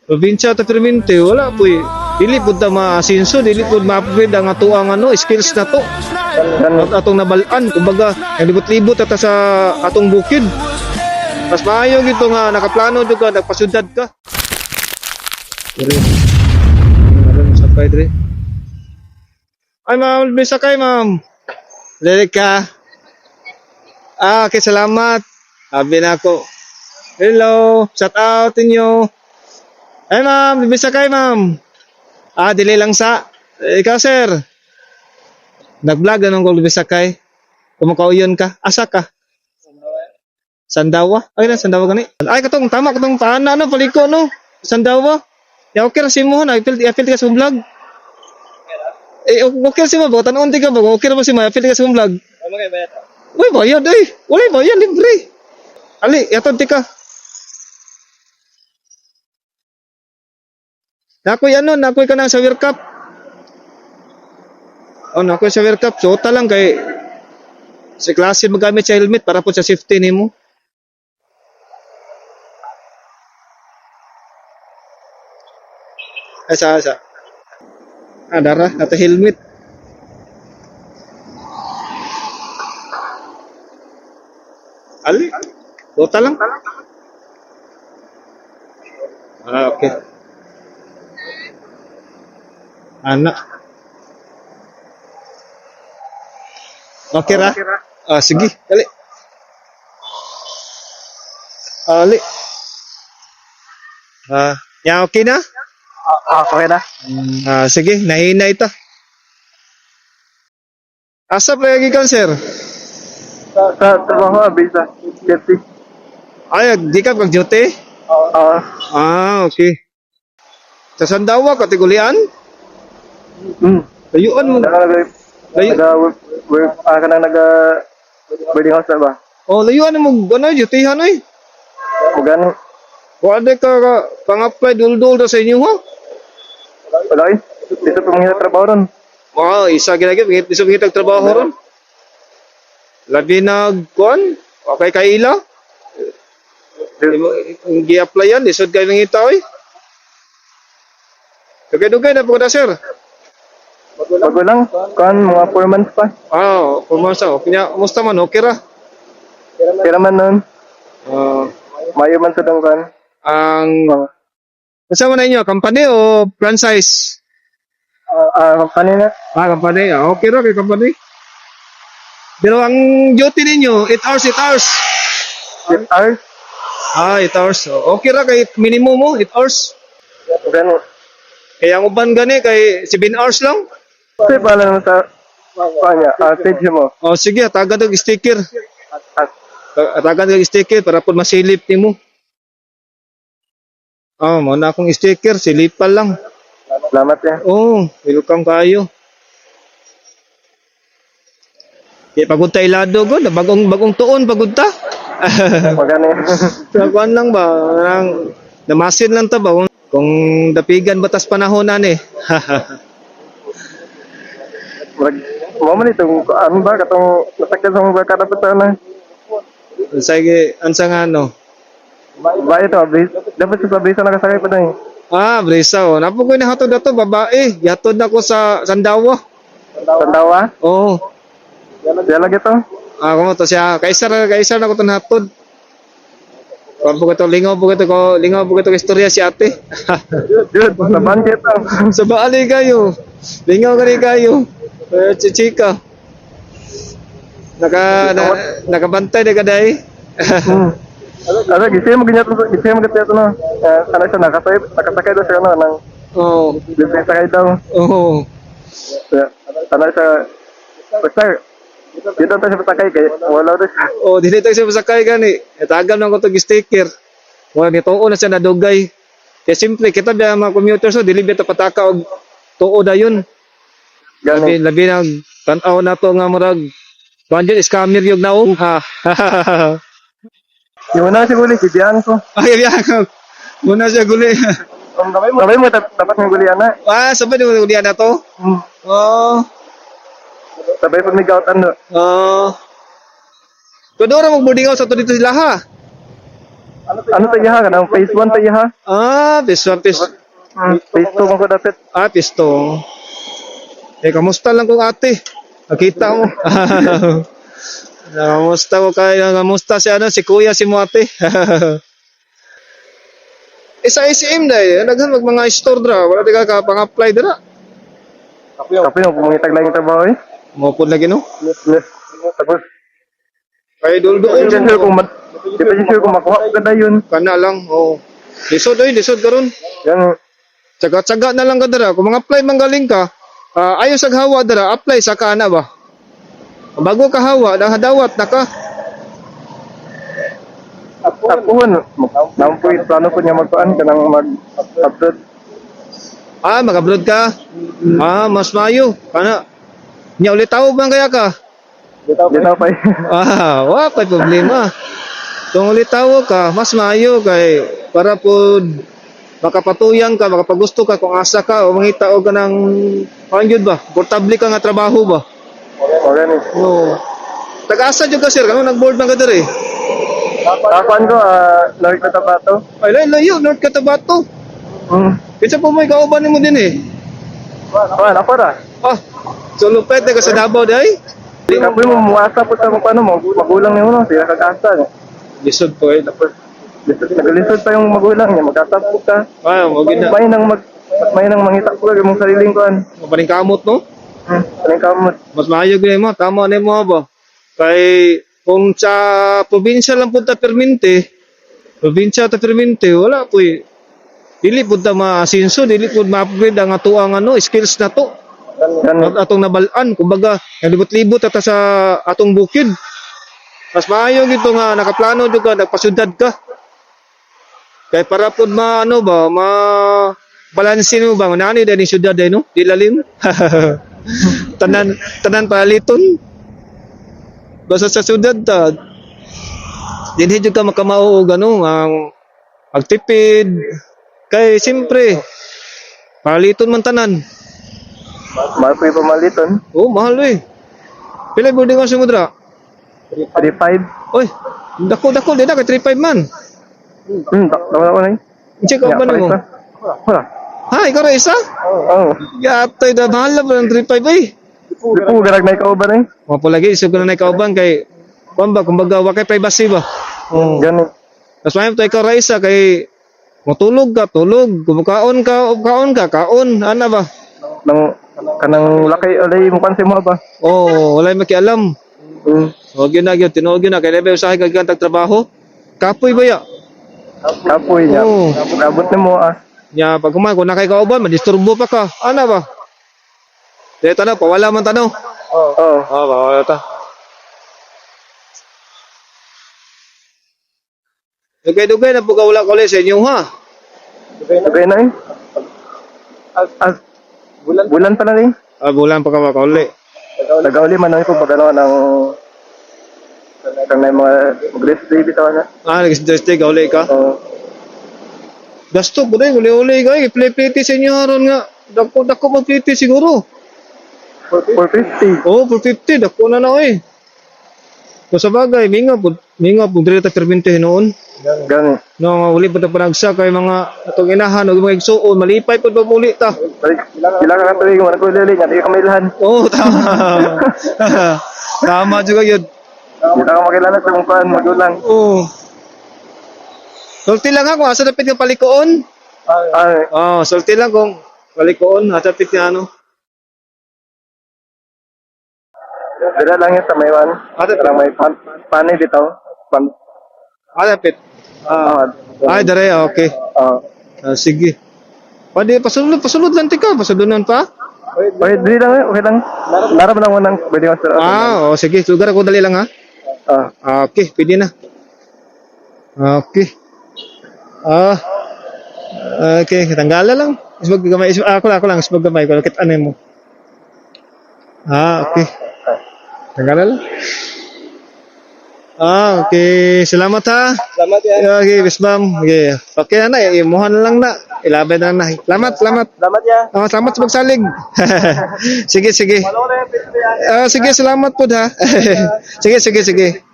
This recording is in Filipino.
Probinsya ta permente wala po dili pud ta maasinso, dili pud ma-upgrade ang atuang skills na to. At atong nabalaan kumbaga libot-libot ta sa atong bukid. Mas maayo gito nga nakaplano jud ka nagpasyudad ka. Dire. Ano sakay dire? Ay ma'am, may sakay ma'am. Dire ka. Okay, salamat. Sabi na ako. Hello, shout out inyo. Ay ma'am, bisa kay ma'am. Dili lang sa. Ikaw sir. Nag-vlog anong ko bisa kay. Kumakauyon ka. Asa ka? Sandawa. Ay na Sandawa gani. Ay katong tama katong paana no paliko no. Sandawa. Ya okay ra simo na apil ka sa vlog. Okay si mo ba tanon ti ka ba? Okay ra ba si mo apil ka sa vlog? Ano kay bayad? Uy, bayad eh. Wala bayad libre. Ali, yaton ti ka. Nakoy ka na sa World Cup. Nakoy sa World Cup. So, lang kay sa klase magamit sa helmet para po sa safety nimo. Asa. Dara, nato helmet. Ali, tota lang. Okay. Anak. Okay ra? Sige, dali. Ali. Ya okay na? Okay na. Sige, nahina ito. Asa pa lagi ka, sir? Sa trabaho, visa. Safety. Ay, di ka mag-duty? Okay. Sa Sandawa, katigulian? Layuan mo. Ka na boarding house na ba? Layuan mo, dutihan eh. O gano'n? Wala ka pang-apply dul-dul sa inyo, ha? Wala eh. Dito pa mga trabaho ron. Isa ginagit, isa mangitag trabaho ron. Labi na, kuan? Okay kaila? Gi-apply yan, lisod kayo ng itaw eh. Dugay-dugay na po ka sir. Bago lang. Kan mga 4 months pa. Pumansa. Kumusta man? Okay ra? Pero man nun. Mayo man sa dangkan. Kasama na inyo, company o franchise? Kanina. Company. Okay ra kay company. Pero ang duty ninyo, 8 hours. 8 hours? 8 hours. Okay ra kay minimum mo, 8 hours. Gano'n. Kaya ang uban gani kay 7 hours lang. Kasi pala naman sa kanya, page mo. Sige, tagad og sticker. Tagad og sticker para pud masilip nimo. Mo na akong sticker, silipal lang. Salamat eh. Welcome kayo. Kaya pagod ta ilado god, bagong tuon pagod ta. Magani. Kuan lang ba, namasin lang ta ba kung dapigan batas panahonan eh. Mo man itong ano ba katong nasakyan sa mga kada na. Sige, ansa nga no. Ba ito, dapat sa bisa nakasakay pa dai. Brisa napo ko ni hatod ato babae, yatod nako sa Sandawa. Sandawa? Diyan lagi to. Kumo to siya, kaisar na ko ton hatod. Lingaw po ko istorya si ate. Dude, saban kita. Sa baali kayo. Lingaw gani kayo. Chichika. Nakabantay na kaday. Gising mo ganyan no. Ano siya nakasakay daw siya no nang libre sakay daw. Ano siya basta dito tayo sa pasakay kay wala daw siya. Dito tayo sa pasakay gani. Tagam lang ko tong sticker. Wala ni tuo na siya nadugay. Kaya simple kita biya mga commuters dili biya ta pataka og tuo na yun. Labi na tan-aw na to nga murag budget scammer yung naong. Yung na siguli si Dian ko. Biya. Muna siya guli. Sabay mo dapat ng gulian na. Sabay mo gulian na to? Sabay pag may gautan no. Kadora mo boarding house ato dito sila ha. Ano tayo ha? Kanang phase 1 tayo ha? Phase 1, Phase 2 mo ko dapat. phase 2. Kamusta lang kung ate? Nakita mo. Kamusta mo kayo? Kamusta si si kuya, si mo ate? Sa ICM dahil, naghan mag mga store dra, wala di ka pang-apply dra. Kapag yung pumangitag lang yung trabaho eh. Mopod lagi no? Tapos, Kay duldoon di pa sure kung makuha ko ganda yun. kana lang. Lisod karon. Yan, Tsaga-tsaga na lang ka dara. Kung mga apply manggaling ka, ayo sa hawa dara, apply sa kana ba? Bago ka hawa, dawat na ka. tapuhan. Nampoy, plano ko niya magpaan ka nang mag-upload. Mag-abroad ka? Mas mayo. Kana. Nya ulit tawag man kaya ka? Di tao pa eh. Wa pa problema. Kung ulit tawag ka, mas mayo kay para po makapatuyang ka, makapagusto ka kung asa ka o mangita og ka ng pangyud ba? Portable ka nga trabaho ba? Okay ni. Oo. Taga-asa jud ka sir, kano nag-board man ka diri? Takuan ko, Lord Cotabato. Ay layo, North Cotabato. Kinsa po mo kauban nimo din eh? Ako ra. So lupet ka sa Davao day? Kapoy mo, muwasa po sa paano mo, magulang niya mo, sila kag-asa. Lisod po eh. Nagalisod pa yung magulang niya, magkasapok ka. Mo gid na. May nang mangita ko yung sariling kuan. Mapaning kamot no? Anong kamot? Mas maayo gyud mo, tama na mo ba? Kay kung sa probinsya lang punta permente, wala po eh. Dili pud ta maasinso, dili pud ma-upgrade ang atuang skills na to. Yan, Atong nabalaan, kumbaga, naglibot-libot ata sa atong bukid. Mas maayo gito nga nakaplano jud ka, nagpasyudad ka. Kay para pud balansin mo ba nani dani syudad day no? Dilalim. tanan paliton. Basta sa syudad ta. Dinhi jud ka makamao og ang agtipid. Kay siyempre paliton man tanan. mahal po yung pamaliton. Mahal eh. Pila boarding house mo dra? 35. Oy, dako di na kay 35 man. Tama ko na yun. Check out ba mo? Wala. Ikaw ra isa? Oo. Yatay da mahal na ba ng 35 eh. Di po, garag na ikaw ba na yun? Mga po lagi, isip ko na kauban kay kumbaga, wakay privacy ba? Ganun. Tapos may ito ikaw ra isa kay matulog ka, kumakaon ka, kaon, ana ba? Kanang lakay alay mo kansi mo ba? Wala makialam. Huwag yun na, tinuog yun na, kaya nabi usahay kagantag trabaho. Kapoy ba ya? Kapoy niya. Abot na mo Nya pag kumain, kung nakay kauban, madisturbo pa ka. Ana ba? Dito na, pawala man tanong. Oo. Pawala ta. Dugay-dugay na po ka wala kuli sa inyo ha. Okay na eh. Bulan pa na eh. Bulan pa ka makauli. Nagauli man ako pag ng kang may mga grace day bitaw na. Nag-Thursday kauli ka? Gasto po rin, uli-uli ka eh. Play-play sa inyo haron nga. Dako mag-play siguro. 450. 450. Dako na eh. So sa bagay, minga po dito ta permente noon. Gani. No, uli po ta panagsa kay mga atong inahan o mga igsuon, malipay po ba muli ta? Sila ka katuig mo na ko lili nga di ka mailhan. Tama. Tama juga yun. Di ka makilala sa kung magulang. Sulti lang ako, asa dapit nga palikoon? Sulti lang kung palikoon, asa dapit nga ano. Dira lang yun sa may one. Parang may panay bitaw. Dapit. Dere, okay. Sige. Pwede, pasulod lang tika, pasulunan pa? Dili lang, okay lang. Narap lang mo ng pwede ko sa... Sige, lugar ako dali lang ha. Okay, pwede na. Okay. Okay, tanggala lang. Isbag gamay, ako lang, isbag gamay ko. Kit ano mo? Okay. Tanggala lang. Okay. Salamat ha. Salamat ya. Okay, bismam. Okay na, imuhan lang na. Ilaban na na. Salamat. Salamat ya. Salamat sa magsalig. Sige. Sige, salamat po ha. Sige.